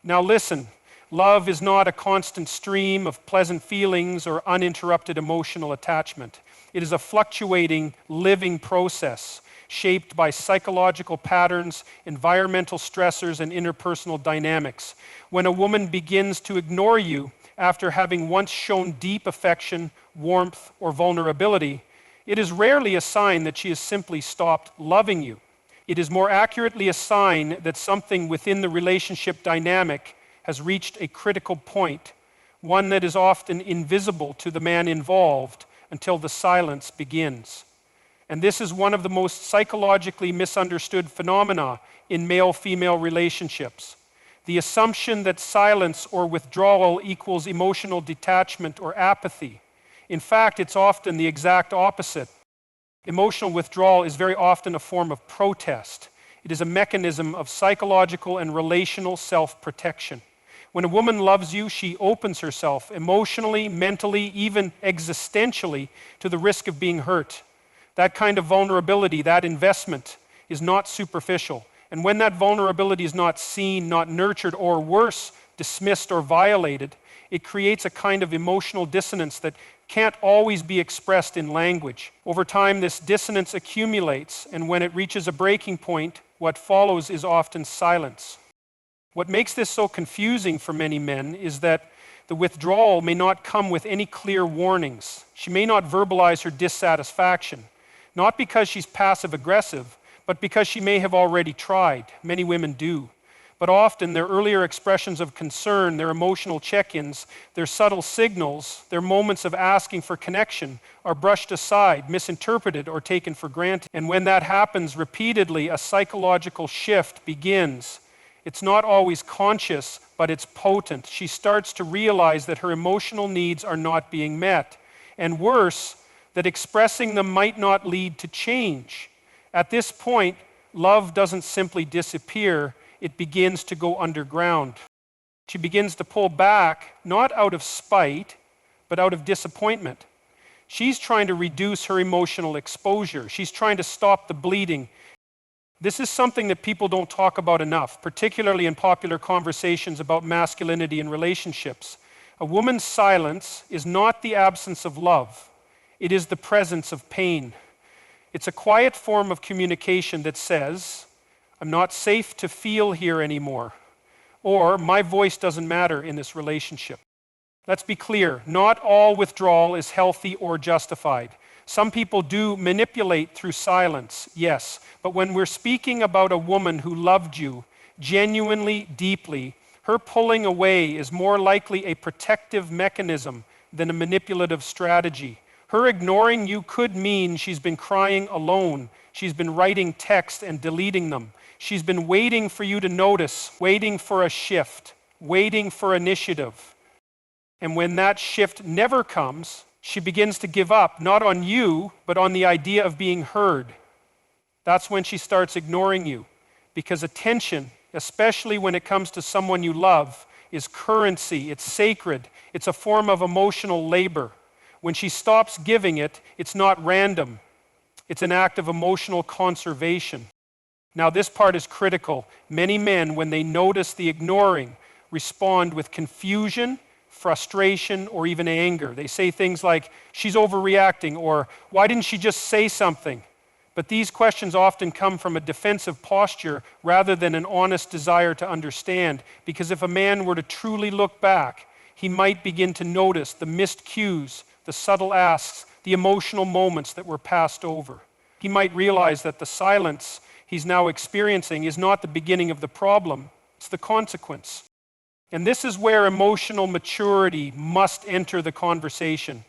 Now listen, love is not a constant stream of pleasant feelings or uninterrupted emotional attachment. It is a fluctuating, living process shaped by psychological patterns, environmental stressors, and interpersonal dynamics. When a woman begins to ignore you after having once shown deep affection, warmth, or vulnerability, it is rarely a sign that she has simply stopped loving you. It is more accurately a sign that something within the relationship dynamic has reached a critical point, one that is often invisible to the man involved until the silence begins. And this is one of the most psychologically misunderstood phenomena in male-female relationships. The assumption that silence or withdrawal equals emotional detachment or apathy. In fact, it's often the exact opposite. Emotional withdrawal is very often a form of protest. It is a mechanism of psychological and relational self-protection. When a woman loves you, she opens herself emotionally, mentally, even existentially to the risk of being hurt. That kind of vulnerability, that investment, is not superficial. And when that vulnerability is not seen, not nurtured, or worse, dismissed or violated, it creates a kind of emotional dissonance that can't always be expressed in language. Over time, this dissonance accumulates, and when it reaches a breaking point, what follows is often silence. What makes this so confusing for many men is that the withdrawal may not come with any clear warnings. She may not verbalize her dissatisfaction, not because she's passive-aggressive, but because she may have already tried. Many women do. But often their earlier expressions of concern, their emotional check-ins, their subtle signals, their moments of asking for connection are brushed aside, misinterpreted, or taken for granted. And when that happens repeatedly, a psychological shift begins. It's not always conscious, but it's potent. She starts to realize that her emotional needs are not being met. And worse, that expressing them might not lead to change. At this point, love doesn't simply disappear, it begins to go underground. She begins to pull back, not out of spite, but out of disappointment. She's trying to reduce her emotional exposure. She's trying to stop the bleeding. This is something that people don't talk about enough, particularly in popular conversations about masculinity and relationships. A woman's silence is not the absence of love. It is the presence of pain. It's a quiet form of communication that says, I'm not safe to feel here anymore, or my voice doesn't matter in this relationship. Let's be clear, not all withdrawal is healthy or justified. Some people do manipulate through silence, yes, but when we're speaking about a woman who loved you genuinely, deeply, her pulling away is more likely a protective mechanism than a manipulative strategy. Her ignoring you could mean she's been crying alone. She's been writing text and deleting them. She's been waiting for you to notice, waiting for a shift, waiting for initiative. And when that shift never comes, she begins to give up, not on you, but on the idea of being heard. That's when she starts ignoring you, because attention, especially when it comes to someone you love, is currency, it's sacred, it's a form of emotional labor. When she stops giving it, it's not random. It's an act of emotional conservation. Now, this part is critical. Many men, when they notice the ignoring, respond with confusion, frustration, or even anger. They say things like, she's overreacting, or why didn't she just say something? But these questions often come from a defensive posture rather than an honest desire to understand, because if a man were to truly look back, he might begin to notice the missed cues, the subtle asks, the emotional moments that were passed over. He might realize that the silence he's now experiencing is not the beginning of the problem, it's the consequence. And this is where emotional maturity must enter the conversation.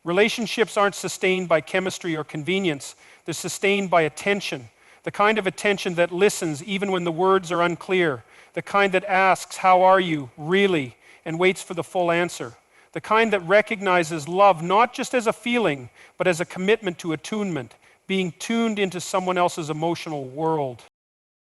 Relationships aren't sustained by chemistry or convenience, they're sustained by attention. The kind of attention that listens even when the words are unclear. The kind that asks, how are you, really, and waits for the full answer. The kind that recognizes love not just as a feeling, but as a commitment to attunement, being tuned into someone else's emotional world.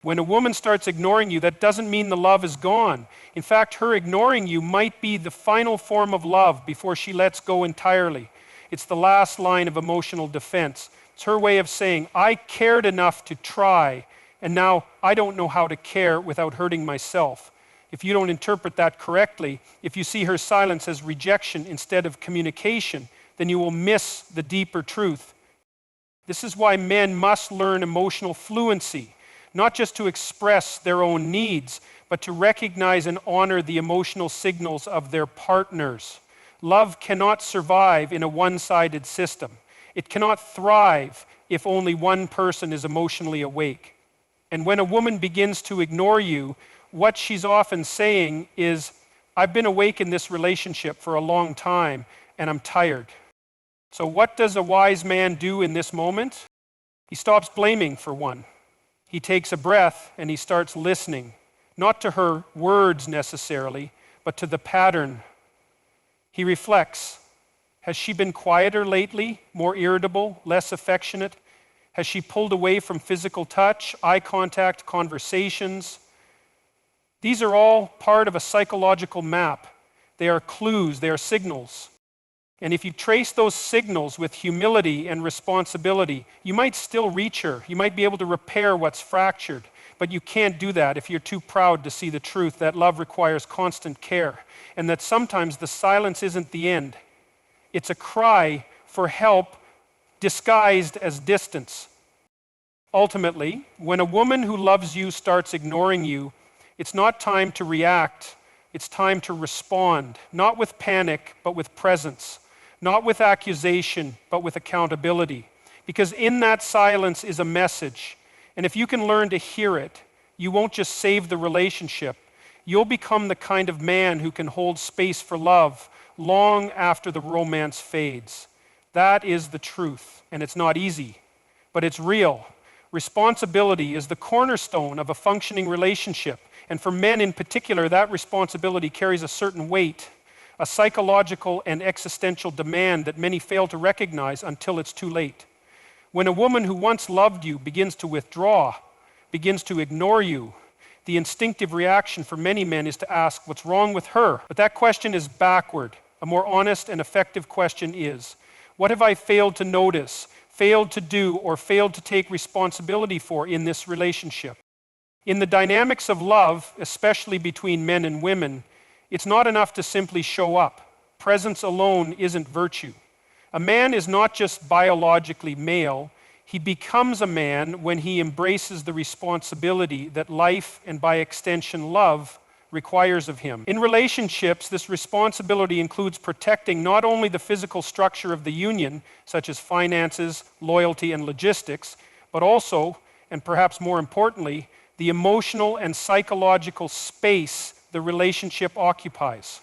When a woman starts ignoring you, that doesn't mean the love is gone. In fact, her ignoring you might be the final form of love before she lets go entirely. It's the last line of emotional defense. It's her way of saying, I cared enough to try, and now I don't know how to care without hurting myself. if you don't interpret that correctly, if you see her silence as rejection instead of communication, then you will miss the deeper truth. This is why men must learn emotional fluency, not just to express their own needs, but to recognize and honor the emotional signals of their partners. Love cannot survive in a one-sided system. It cannot thrive if only one person is emotionally awake. And when a woman begins to ignore you, what she's often saying is, I've been awake in this relationship for a long time and I'm tired. So what does a wise man do in this moment? He stops blaming, for one. He takes a breath and he starts listening, not to her words necessarily, but to the pattern. He reflects. Has she been quieter lately, more irritable, less affectionate? Has she pulled away from physical touch, eye contact, conversations? These are all part of a psychological map. They are clues, they are signals. And if you trace those signals with humility and responsibility, you might still reach her. You might be able to repair what's fractured. But you can't do that if you're too proud to see the truth that love requires constant care, and that sometimes the silence isn't the end. It's a cry for help disguised as distance. Ultimately, when a woman who loves you starts ignoring you, it's not time to react. It's time to respond, not with panic, but with presence. Not with accusation, but with accountability. Because in that silence is a message. And if you can learn to hear it, you won't just save the relationship. You'll become the kind of man who can hold space for love long after the romance fades. That is the truth, and it's not easy, but it's real. Responsibility is the cornerstone of a functioning relationship. And for men in particular, that responsibility carries a certain weight. A psychological and existential demand that many fail to recognize until it's too late. When a woman who once loved you begins to withdraw, begins to ignore you, the instinctive reaction for many men is to ask, what's wrong with her? But that question is backward. A more honest and effective question is, what have I failed to notice, failed to do, or failed to take responsibility for in this relationship? In the dynamics of love, especially between men and women, it's not enough to simply show up. Presence alone isn't virtue. A man is not just biologically male, he becomes a man when he embraces the responsibility that life, and by extension love, requires of him. In relationships, this responsibility includes protecting not only the physical structure of the union, such as finances, loyalty, and logistics, but also, and perhaps more importantly, the emotional and psychological space the relationship occupies.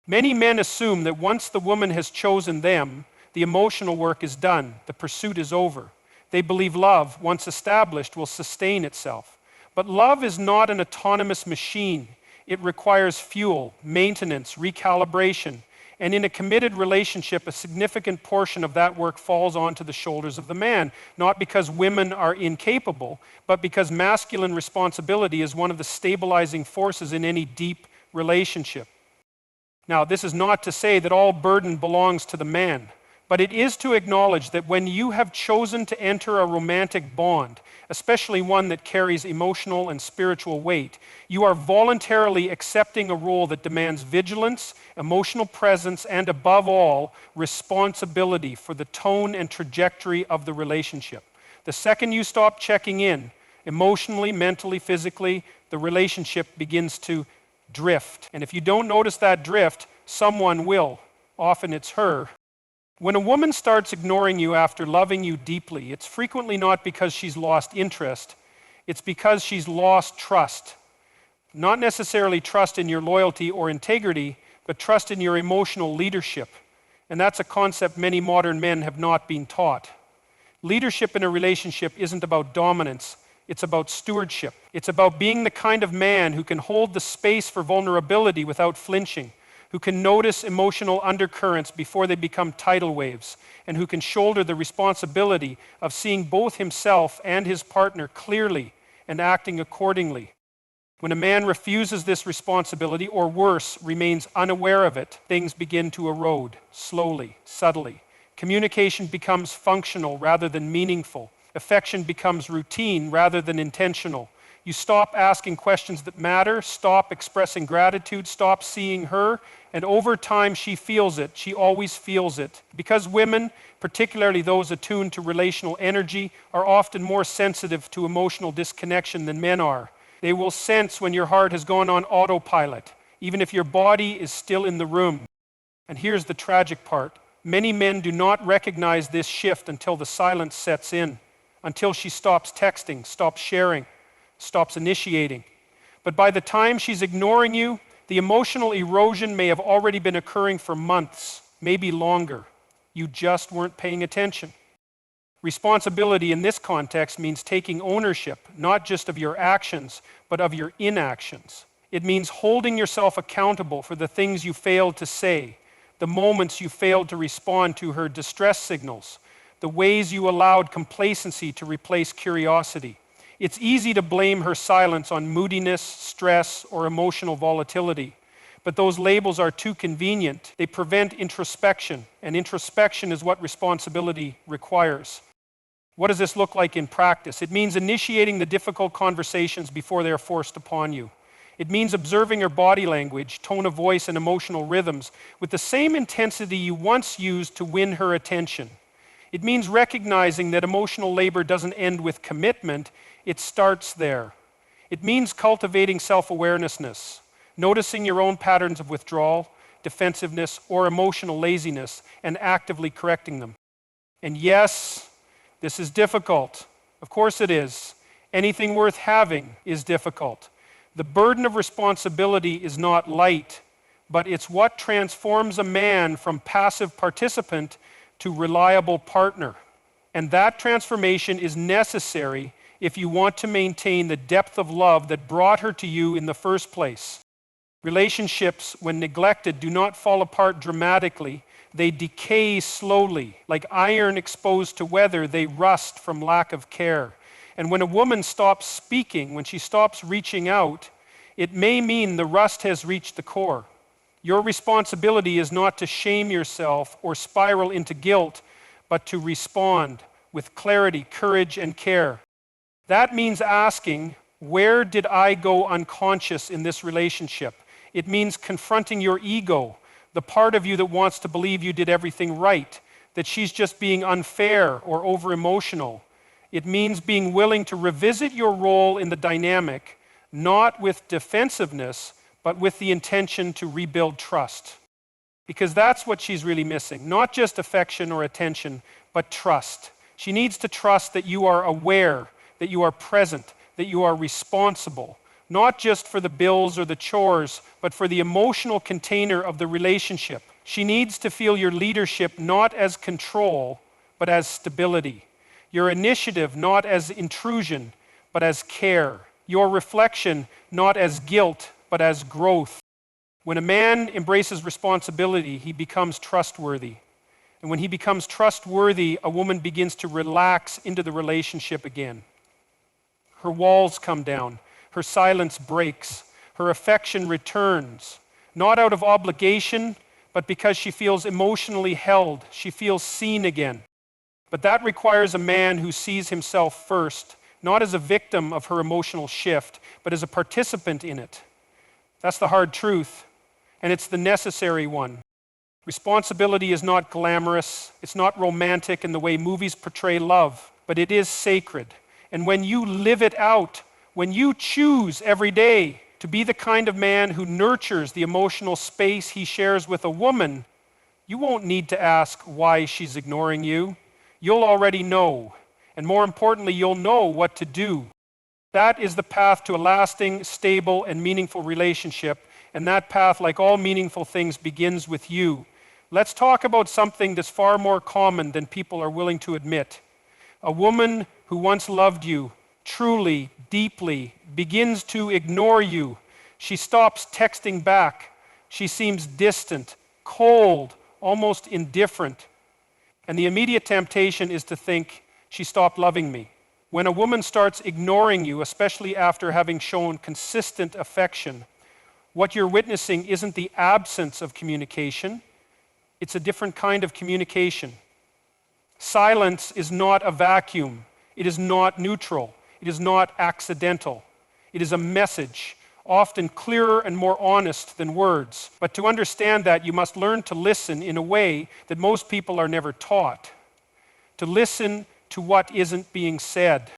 Many men assume that once the woman has chosen them, the emotional work is done, the pursuit is over. They believe love, once established, will sustain itself. But love is not an autonomous machine. It requires fuel, maintenance, recalibration, and in a committed relationship, a significant portion of that work falls onto the shoulders of the man, not because women are incapable, but because masculine responsibility is one of the stabilizing forces in any deep relationship. Now, this is not to say that all burden belongs to the man, but it is to acknowledge that when you have chosen to enter a romantic bond, especially one that carries emotional and spiritual weight, you are voluntarily accepting a role that demands vigilance, emotional presence, and above all, responsibility for the tone and trajectory of the relationship. The second you stop checking in, emotionally, mentally, physically, the relationship begins to drift. And if you don't notice that drift, someone will. Often it's her. When a woman starts ignoring you after loving you deeply, it's frequently not because she's lost interest, it's because she's lost trust. Not necessarily trust in your loyalty or integrity, but trust in your emotional leadership. And that's a concept many modern men have not been taught. Leadership in a relationship isn't about dominance, it's about stewardship. It's about being the kind of man who can hold the space for vulnerability without flinching, who can notice emotional undercurrents before they become tidal waves, and who can shoulder the responsibility of seeing both himself and his partner clearly and acting accordingly. When a man refuses this responsibility, or worse, remains unaware of it, things begin to erode, slowly, subtly. Communication becomes functional rather than meaningful. Affection becomes routine rather than intentional. You stop asking questions that matter, stop expressing gratitude, stop seeing her, and over time she feels it. She always feels it. Because women, particularly those attuned to relational energy, are often more sensitive to emotional disconnection than men are. They will sense when your heart has gone on autopilot, even if your body is still in the room. And here's the tragic part. Many men do not recognize this shift until the silence sets in, until she stops texting, stops sharing, stops initiating. But by the time she's ignoring you, the emotional erosion may have already been occurring for months, maybe longer. You just weren't paying attention. Responsibility in this context means taking ownership, not just of your actions, but of your inactions. It means holding yourself accountable for the things you failed to say, the moments you failed to respond to her distress signals, the ways you allowed complacency to replace curiosity. It's easy to blame her silence on moodiness, stress, or emotional volatility. But those labels are too convenient. They prevent introspection, and introspection is what responsibility requires. What does this look like in practice? It means initiating the difficult conversations before they are forced upon you. It means observing her body language, tone of voice, and emotional rhythms with the same intensity you once used to win her attention. It means recognizing that emotional labor doesn't end with commitment, it starts there. It means cultivating self-awareness, noticing your own patterns of withdrawal, defensiveness, or emotional laziness, and actively correcting them. And yes, this is difficult. Of course it is. Anything worth having is difficult. The burden of responsibility is not light, but it's what transforms a man from passive participant to reliable partner. And that transformation is necessary if you want to maintain the depth of love that brought her to you in the first place. Relationships, when neglected, do not fall apart dramatically. They decay slowly. Like iron exposed to weather, they rust from lack of care. And when a woman stops speaking, when she stops reaching out, it may mean the rust has reached the core. Your responsibility is not to shame yourself or spiral into guilt, but to respond with clarity, courage, and care. That means asking, where did I go unconscious in this relationship? It means confronting your ego, the part of you that wants to believe you did everything right, that she's just being unfair or over-emotional. It means being willing to revisit your role in the dynamic, not with defensiveness, but with the intention to rebuild trust. Because that's what she's really missing. Not just affection or attention, but trust. She needs to trust that you are aware, that you are present, that you are responsible, not just for the bills or the chores, but for the emotional container of the relationship. She needs to feel your leadership not as control, but as stability. Your initiative not as intrusion, but as care. Your reflection not as guilt, but as growth. When a man embraces responsibility, he becomes trustworthy. And when he becomes trustworthy, a woman begins to relax into the relationship again. Her walls come down, her silence breaks, her affection returns, not out of obligation, but because she feels emotionally held, she feels seen again. But that requires a man who sees himself first, not as a victim of her emotional shift, but as a participant in it. That's the hard truth, and it's the necessary one. Responsibility is not glamorous, it's not romantic in the way movies portray love, but it is sacred. And when you live it out, when you choose every day to be the kind of man who nurtures the emotional space he shares with a woman, you won't need to ask why she's ignoring you. You'll already know. And more importantly, you'll know what to do. That is the path to a lasting, stable, and meaningful relationship. And that path, like all meaningful things, begins with you. Let's talk about something that's far more common than people are willing to admit. A woman who once loved you, truly, deeply, begins to ignore you. She stops texting back. She seems distant, cold, almost indifferent. And the immediate temptation is to think, she stopped loving me. When a woman starts ignoring you, especially after having shown consistent affection, what you're witnessing isn't the absence of communication, it's a different kind of communication. Silence is not a vacuum. It is not neutral. It is not accidental. It is a message, often clearer and more honest than words. But to understand that, you must learn to listen in a way that most people are never taught. To listen to what isn't being said.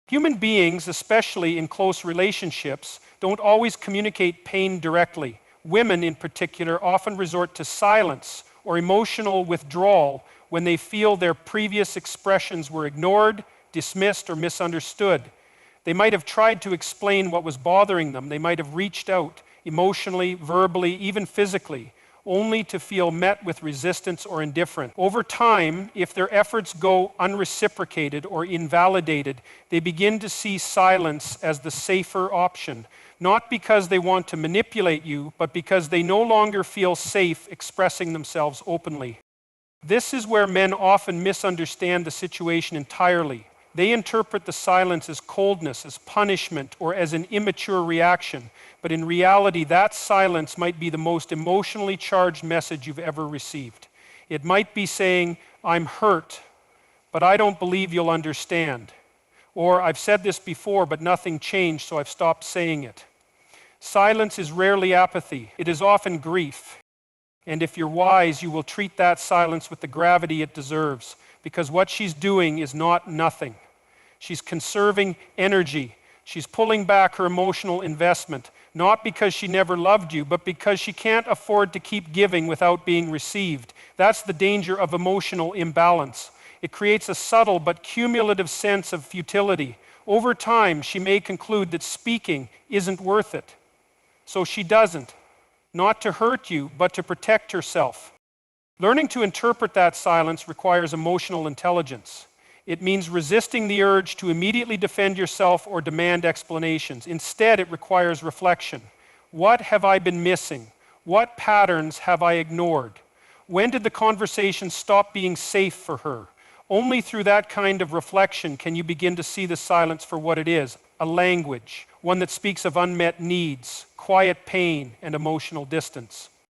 Human beings, especially in close relationships, don't always communicate pain directly. Women, in particular, often resort to silence or emotional withdrawal when they feel their previous expressions were ignored, dismissed, or misunderstood. They might have tried to explain what was bothering them. They might have reached out emotionally, verbally, even physically, only to feel met with resistance or indifference. Over time, if their efforts go unreciprocated or invalidated, they begin to see silence as the safer option, not because they want to manipulate you, but because they no longer feel safe expressing themselves openly. This is where men often misunderstand the situation entirely. They interpret the silence as coldness, as punishment, or as an immature reaction. But in reality, that silence might be the most emotionally charged message you've ever received. It might be saying, "I'm hurt, but I don't believe you'll understand." Or, "I've said this before, but nothing changed, so I've stopped saying it." Silence is rarely apathy. It is often grief. And if you're wise, you will treat that silence with the gravity it deserves, because what she's doing is not nothing. She's conserving energy. She's pulling back her emotional investment, not because she never loved you, but because she can't afford to keep giving without being received. That's the danger of emotional imbalance. It creates a subtle but cumulative sense of futility. Over time, she may conclude that speaking isn't worth it. So she doesn't, not to hurt you, but to protect herself. Learning to interpret that silence requires emotional intelligence. It means resisting the urge to immediately defend yourself or demand explanations. Instead, it requires reflection. What have I been missing? What patterns have I ignored? When did the conversation stop being safe for her? Only through that kind of reflection can you begin to see the silence for what it is, a language, one that speaks of unmet needs, quiet pain, and emotional distance.